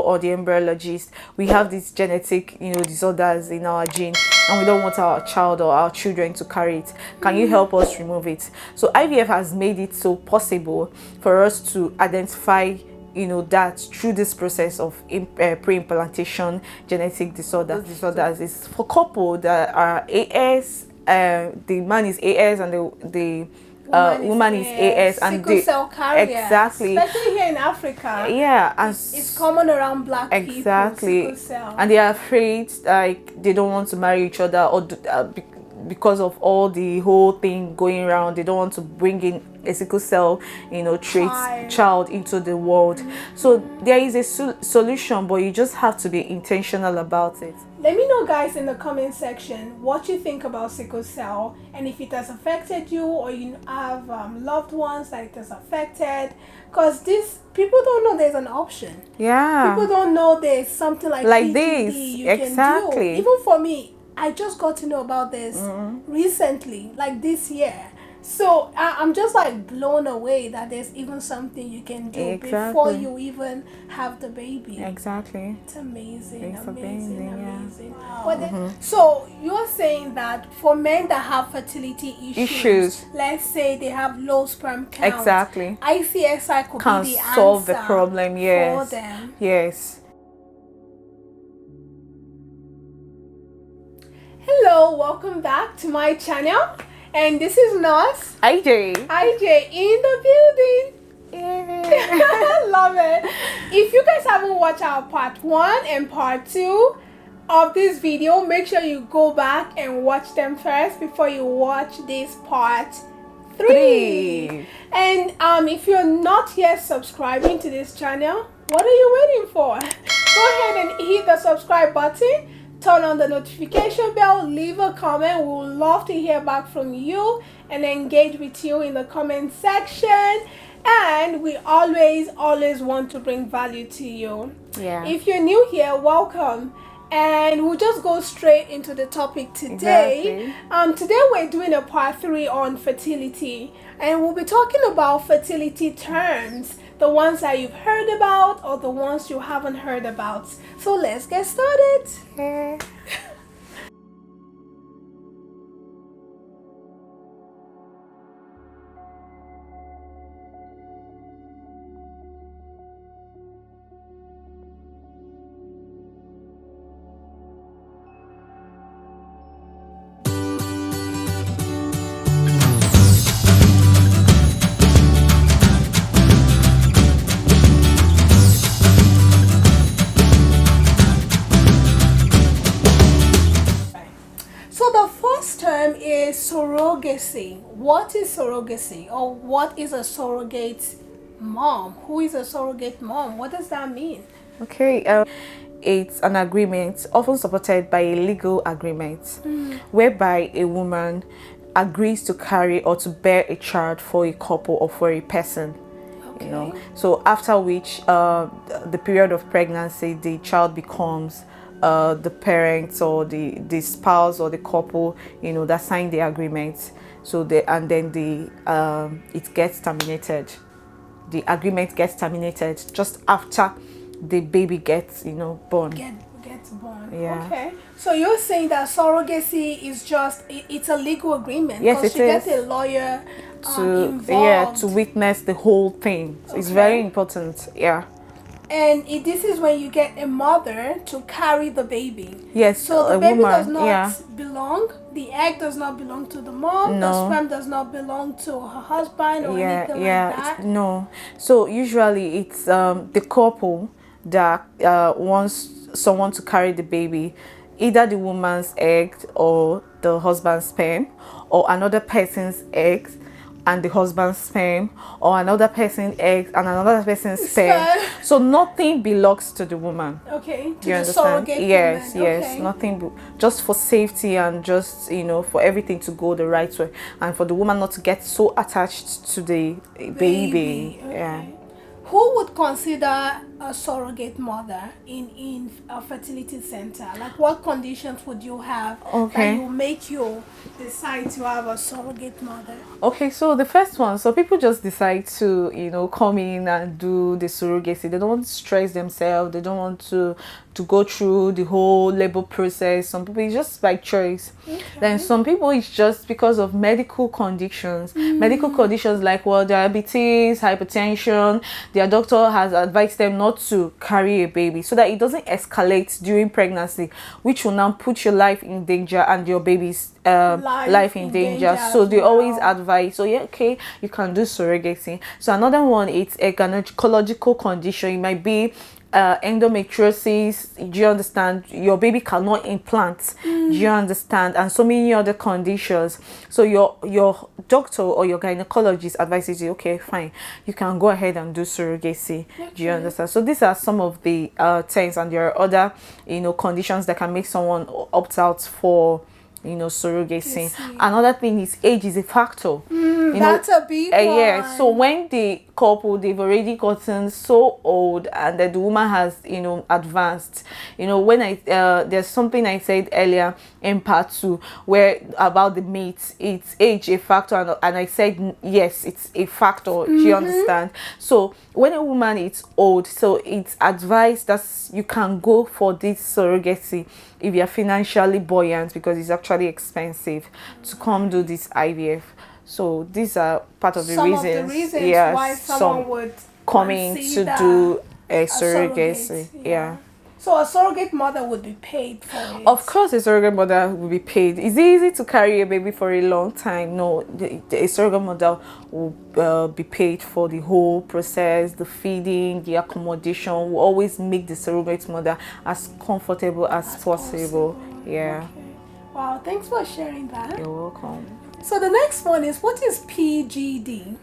or the embryologist, we have these genetic, disorders in our gene, and we don't want our child or our children to carry it. Can you help us remove it? So IVF has made it so possible for us to identify that through this process of pre-implantation genetic disorders is for couple that are AS. The man is AS and the woman is AS, and sickle cell carriers. Exactly, especially here in Africa. Yeah, and it's common around black exactly people. Sickle cell. And they are afraid, like they don't want to marry each other, or because of all the whole thing going around, they don't want to bring in a sickle cell trait child into the world. So there is a solution, but you just have to be intentional about it. Let me know, guys, in the comment section what you think about sickle cell, and if it has affected you, or you have loved ones that it has affected, because people don't know there's an option. Yeah, people don't know there's something like this you exactly can do. Even for me, I just got to know about this recently, like this year. So I'm just like blown away that there's even something you can do before you even have the baby. Exactly. It's amazing. Wow. But so you're saying that for men that have fertility issues, let's say they have low sperm count, exactly, ICSI could can be the solve answer the problem. Yes. For them. Yes. Hello, welcome back to my channel, and this is Nurse IJ in the building. Yeah. Love it. If you guys haven't watched our part 1 and part 2 of this video, make sure you go back and watch them first before you watch this part 3. And if you're not yet subscribing to this channel, what are you waiting for? Go ahead and hit the subscribe button, turn on the notification bell, leave a comment. We would love to hear back from you and engage with you in the comment section. And we always want to bring value to you. Yeah. If you're new here, welcome. And we'll just go straight into the topic today. Exactly. Today we're doing a part 3 on fertility, and we'll be talking about fertility terms, the ones that you've heard about or the ones you haven't heard about. So let's get started. Yeah. Is surrogacy. What is surrogacy, or what is a surrogate mom? Who is a surrogate mom? What does that mean? Okay, it's an agreement often supported by a legal agreement whereby a woman agrees to carry or to bear a child for a couple or for a person. Okay. So after which the period of pregnancy, the child becomes the parents or the spouse or the couple that signed the agreement. So it gets terminated. The agreement gets terminated just after the baby gets born. Gets born. Yeah. Okay. So you're saying that surrogacy is just it's a legal agreement. Yes, it is. You get a lawyer to witness the whole thing. So it's very important. Yeah. And this is when you get a mother to carry the baby. Yes, so the baby woman, does not belong. The egg does not belong to the mom. No. The sperm does not belong to her husband or anything like that. No. So usually it's the couple that wants someone to carry the baby, either the woman's egg or the husband's sperm, or another person's eggs and the husband's sperm, or another person's eggs and another person's sperm. So nothing belongs to the woman. Okay. Do you understand? Yes, yes. Nothing, just for safety and just for everything to go the right way, and for the woman not to get so attached to the baby. Okay. Yeah. Who would consider a surrogate mother in a fertility center? Like, what conditions would you have that will make you decide to have a surrogate mother? Okay, so the first one, so people just decide to, come in and do the surrogacy. They don't want to stress themselves. They don't want to go through the whole labor process. Some people, it's just by choice. Okay. Then some people, it's just because of medical conditions. Medical conditions like, diabetes, hypertension. Their doctor has advised them not to carry a baby so that it doesn't escalate during pregnancy, which will now put your life in danger and your baby's life in danger. So they always advise, so you can do surrogacy. So another one, it's a gynecological condition. It might be endometriosis. Do you understand? Your baby cannot implant. Do you understand? And so many other conditions. So your doctor or your gynecologist advises you, okay, fine, you can go ahead and do surrogacy. Okay. Do you understand? So these are some of the things, and there are other conditions that can make someone opt out for surrogacy. Another thing is age is a factor. That's a big one. Yeah, so when the couple, they've already gotten so old and that the woman has advanced, when there's something I said earlier in part 2 where about the mate, it's age a factor, and I said yes, it's a factor. Do you understand? So when a woman is old, so it's advised that you can go for this surrogacy if you're financially buoyant, because it's actually expensive to come do this IVF. So these are part of the reasons why someone would come in to do a surrogacy. Yeah. So a surrogate mother would be paid for it? Of course, a surrogate mother will be paid. Is it easy to carry a baby for a long time? No, a surrogate mother will be paid for the whole process, the feeding, the accommodation. Will always make the surrogate mother as comfortable as possible. Yeah. Okay. Wow, thanks for sharing that. You're welcome. So the next one is, what is PGD?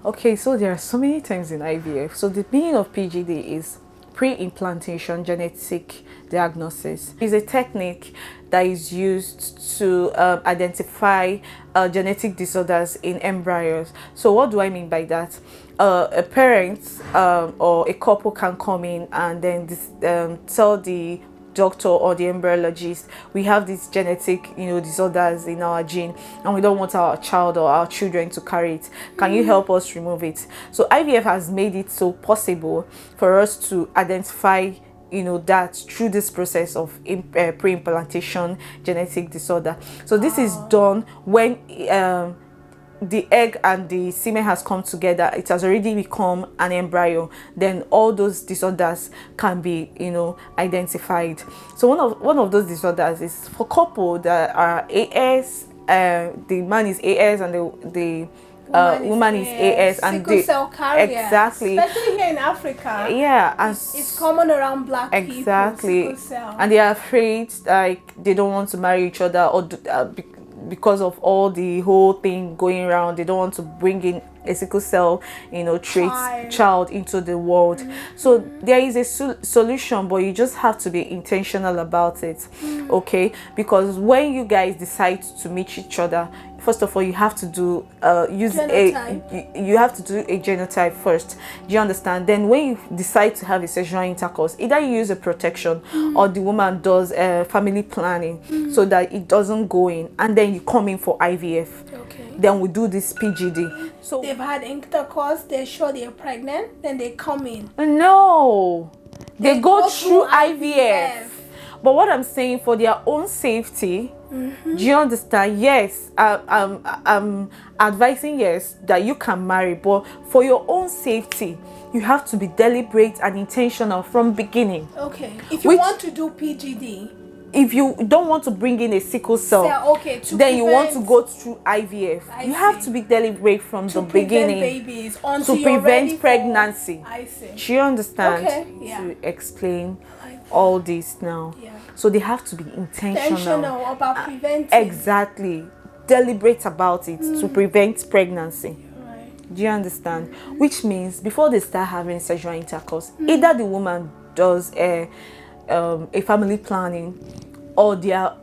Okay, so there are so many terms in IVF. So the meaning of PGD is pre-implantation genetic diagnosis. It's a technique that is used to identify genetic disorders in embryos. So what do I mean by that? A parent or a couple can come in and then tell the doctor or the embryologist, we have these genetic disorders in our gene and we don't want our child or our children to carry it. Can you help us remove it? So IVF has made it so possible for us to identify that through this process of pre-implantation genetic disorder. So this is done when the egg and the semen has come together. It has already become an embryo. Then all those disorders can be identified. So one of those disorders is for couple that are AS. The man is AS and the woman is AS, and sickle cell carrier. Exactly. Especially here in Africa. Yeah, and it's common around black people. Exactly. And they are afraid, like they don't want to marry each other, or because of all the whole thing going around, they don't want to bring in a sickle cell trait child into the world. So there is a solution, but you just have to be intentional about it. Okay, because when you guys decide to meet each other, first of all, you have to do you have to do a genotype first. Do you understand? Then when you decide to have a sexual intercourse, either you use a protection or the woman does family planning so that it doesn't go in, and then you come in for IVF. Okay. Then we do this PGD. So they've had intercourse, they're sure they're pregnant, then they come in. No, they go through IVF. But what I'm saying, for their own safety, do you understand? Yes, I'm advising, yes, that you can marry, but for your own safety, you have to be deliberate and intentional from beginning. Okay. If you want to do PGD, if you don't want to bring in a sickle cell, then you want to go through IVF. You have to be deliberate from the beginning babies to prevent pregnancy. I see. Do you understand? Okay. Yeah. To explain all this now. Yeah. So they have to be intentional about preventing. Exactly. Deliberate about it to prevent pregnancy. Do you understand? Which means before they start having sexual intercourse, either the woman does a family planning, or they are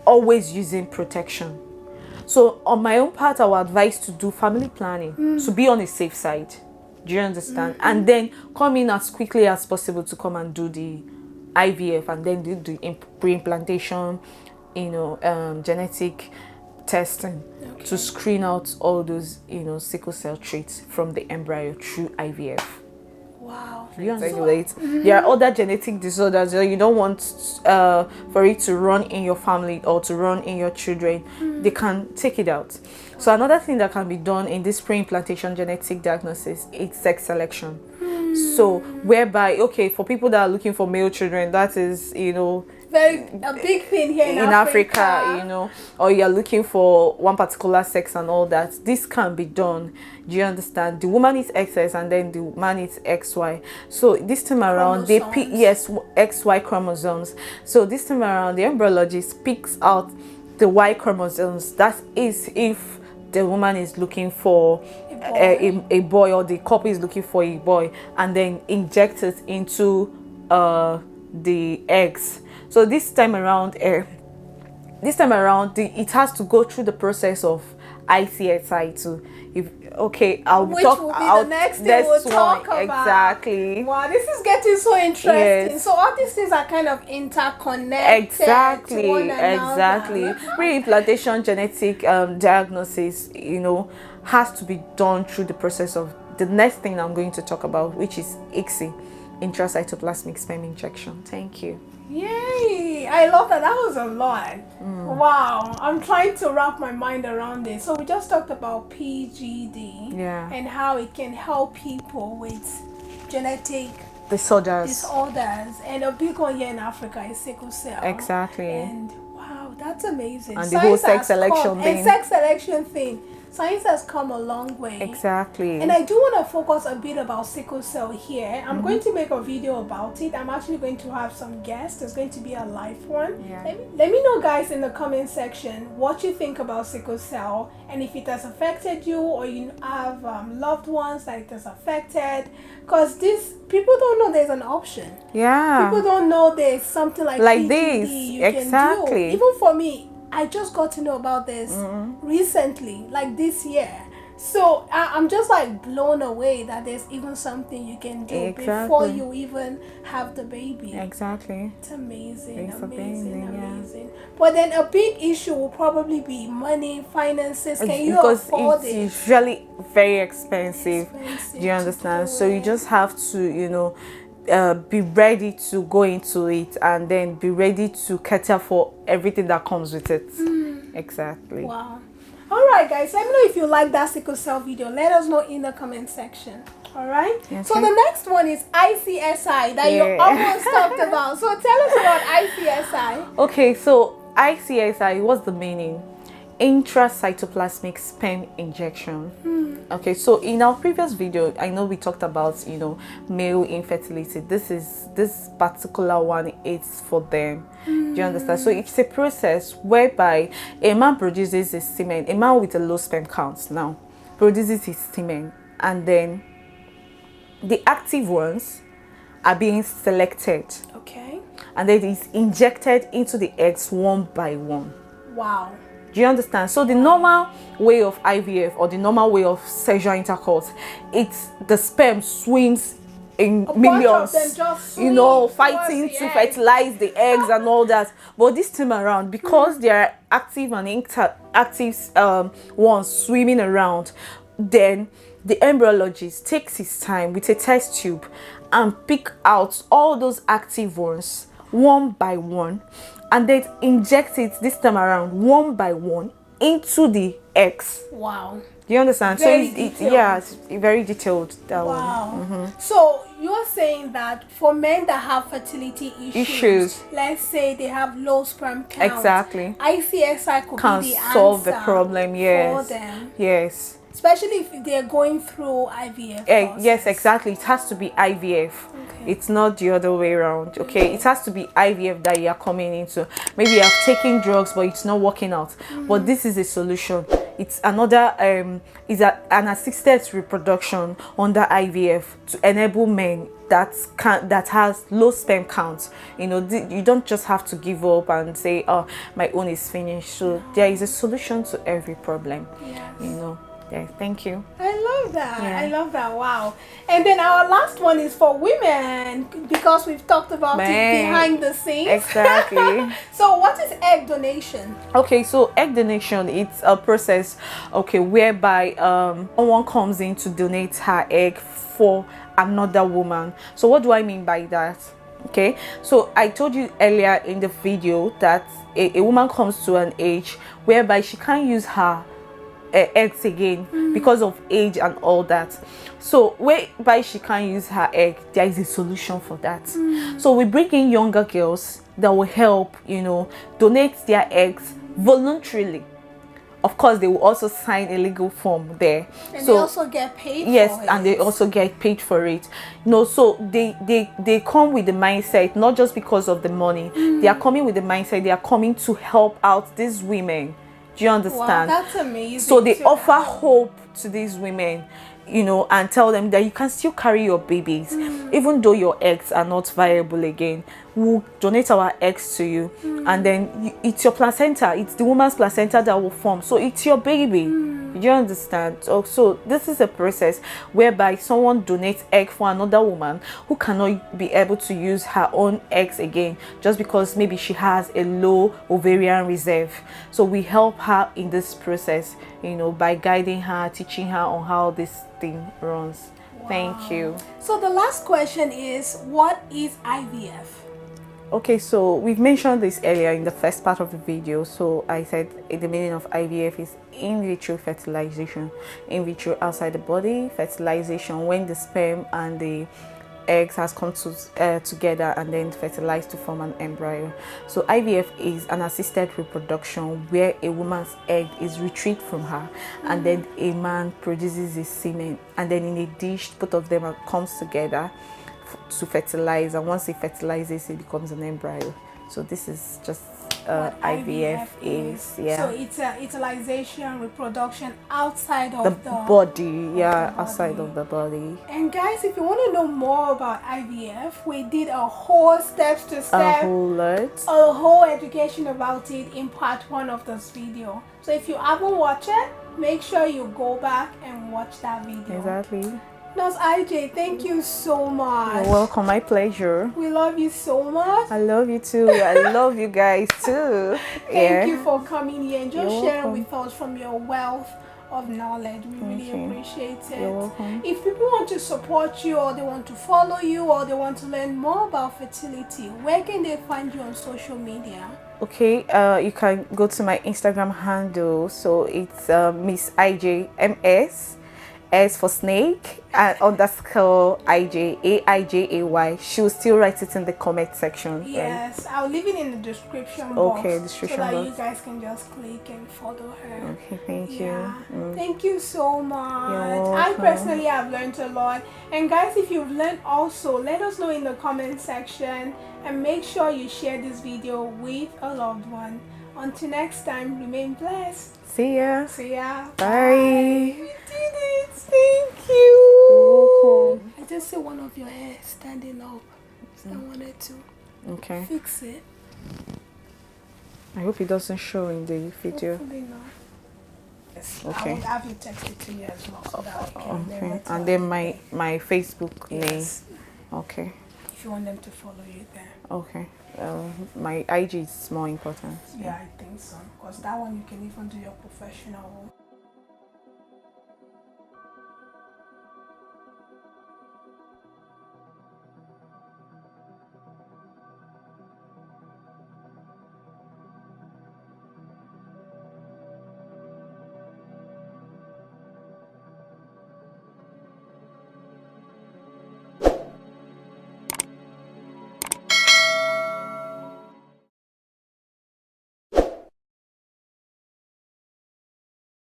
always using protection. So on my own part, I would advise to do family planning to be on a safe side. Do you understand? And then come in as quickly as possible to come and do the IVF, and then do the pre-implantation, genetic testing to screen out all those, sickle cell traits from the embryo through IVF. Wow. You understand? There are other genetic disorders that you don't want for it to run in your family or to run in your children. They can take it out. So another thing that can be done in this pre-implantation genetic diagnosis is sex selection. So whereby, for people that are looking for male children, that is, a big thing here in Africa, or you're looking for one particular sex and all that, this can be done. Do you understand? The woman is XX and then the man is XY. So this time around, they pick, XY chromosomes. So this time around, the embryologist picks out the Y chromosomes. That is if the woman is looking for a boy, or the couple is looking for a boy, and then inject it into the eggs. So this time around, it has to go through the process of ICSI too. I'll talk about the next thing we'll talk about. Exactly. Wow, this is getting so interesting. Yes. So all these things are kind of interconnected. Exactly. Pre-implantation genetic diagnosis, has to be done through the process of the next thing I'm going to talk about, which is ICSI, Intracytoplasmic sperm injection. Thank you. Yay! I love that. That was a lot. Wow. I'm trying to wrap my mind around it. So we just talked about PGD and how it can help people with genetic disorders. And a big one here in Africa is sickle cell. Exactly. And wow, that's amazing. And the whole sex selection thing. And sex selection thing. Science has come a long way. Exactly. And I do want to focus a bit about sickle cell here. I'm going to make a video about it. I'm actually going to have some guests. There's going to be a live one. Let me know, guys, in the comment section what you think about sickle cell, and if it has affected you, or you have loved ones that it has affected. Because people don't know there's an option. People don't know there's something like PGD this. You can do. Even for me, I just got to know about this recently, like this year. So I'm just like blown away that there's even something you can do before you even have the baby. Exactly. It's amazing. Amazing. But then a big issue will probably be money, finances. Can you afford it? Because it's usually very expensive. Do you understand? So you just have to, be ready to go into it, and then be ready to cater for everything that comes with it. Exactly. Wow. All right, guys, let me know if you like that sickle cell video. Let us know in the comment section. All right. Okay. So the next one is ICSI that you almost talked about. So tell us about ICSI. Okay, so ICSI, what's the meaning? Intracytoplasmic sperm injection. Okay, so in our previous video, I know we talked about male infertility. This particular one is for them. Do you understand? So it's a process whereby a man produces his semen. A man with a low sperm count now produces his semen, and then the active ones are being selected. Okay. And then it's injected into the eggs one by one. Wow. Do you understand? So the normal way of IVF, or the normal way of sexual intercourse, it's the sperm swims in millions, fighting to fertilize the eggs and all that. But this time around, because there are active and inactive ones swimming around, then the embryologist takes his time with a test tube and pick out all those active ones one by one, and then inject it this time around one by one into the eggs. Wow. Do you understand? Very it's very detailed. That wow. one. So you're saying that for men that have fertility issues, let's say they have low sperm count, exactly, ICSI could be the solve the problem. For them. Yes. Especially if they're going through IVF. Yes, exactly. It has to be IVF. Okay. It's not the other way around. Okay, it has to be IVF that you are coming into. Maybe you have taken drugs, but it's not working out. But this is a solution. It's another an assisted reproduction under IVF to enable men that has low sperm count. You don't just have to give up and say, oh, my own is finished. So there is a solution to every problem. Yes. Yeah, thank you. I love that. Yeah. I love that. Wow. And then our last one is for women, because we've talked about it behind the scenes. Exactly. So what is egg donation? Okay, so egg donation, it's a process, okay, whereby someone comes in to donate her egg for another woman. So what do I mean by that? Okay, so I told you earlier in the video that a woman comes to an age whereby she can't use her eggs again because of age and all that. So whereby she can't use her egg, there is a solution for that. So we bring in younger girls that will help, you know, donate their eggs voluntarily. Of course, they will also sign a legal form there. And so they also get paid yes, for it. and they also get paid for it. You know, so they come with the mindset, not just because of the money. They are coming with the mindset, they are coming to help out these women. Do you understand? Wow, that's amazing. So they offer hope to these women, you know, and tell them that you can still carry your babies, even though your eggs are not viable again. We'll donate our eggs to you, and then it's your placenta, it's the woman's placenta that will form. So it's your baby. Do you understand? So this is a process whereby someone donates egg for another woman who cannot be able to use her own eggs again, just because maybe she has a low ovarian reserve. So we help her in this process, you know, by guiding her, teaching her on how this thing runs. Wow. Thank you. So the last question is, what is IVF? Okay, so we've mentioned this earlier in the first part of the video. So I said the meaning of IVF is in vitro fertilization. In vitro, outside the body, fertilization, when the sperm and the eggs has come together and then fertilized to form an embryo. So IVF is an assisted reproduction where a woman's egg is retrieved from her, and then a man produces his semen, and then in a dish both of them comes together to fertilize, and once it fertilizes it becomes an embryo. So this is just IVF is. Yeah, so it's a utilization, reproduction outside of the body. Yeah, outside of the body. And guys, if you want to know more about IVF, we did a whole steps to step, a whole education about it in part 1 of this video. So if you haven't watched it, make sure you go back and watch that video. Exactly. Nurse IJ, thank you so much. You're welcome. My pleasure. We love you so much. I love you too. I love you guys too. Thank you for coming here and just sharing with us from your wealth of knowledge. We really appreciate it. You're welcome. If people want to support you, or they want to follow you, or they want to learn more about fertility, where can they find you on social media? Okay, you can go to my Instagram handle. So it's Miss IJ MS. S for snake and _ IJ AIJAY. She will still write it in the comment section. Yes, I'll leave it in the description box. Okay, description box. So that you guys can just click and follow her. Okay, thank you. Thank you so much. You're I personally have learned a lot. And guys, if you've learned also, let us know in the comment section, and make sure you share this video with a loved one. Until next time, remain blessed. See ya. See ya. Bye. We did it. Thank you. You're welcome. I just see one of your hair standing up. So I wanted to fix it. I hope it doesn't show in the video. Hopefully not. Yes, okay. I will have you text it to you as well, so that I can okay. And then my Facebook name. Okay. If you want them to follow you there. Okay. My IG is more important. Yeah, I think so. Because that one you can even do your professional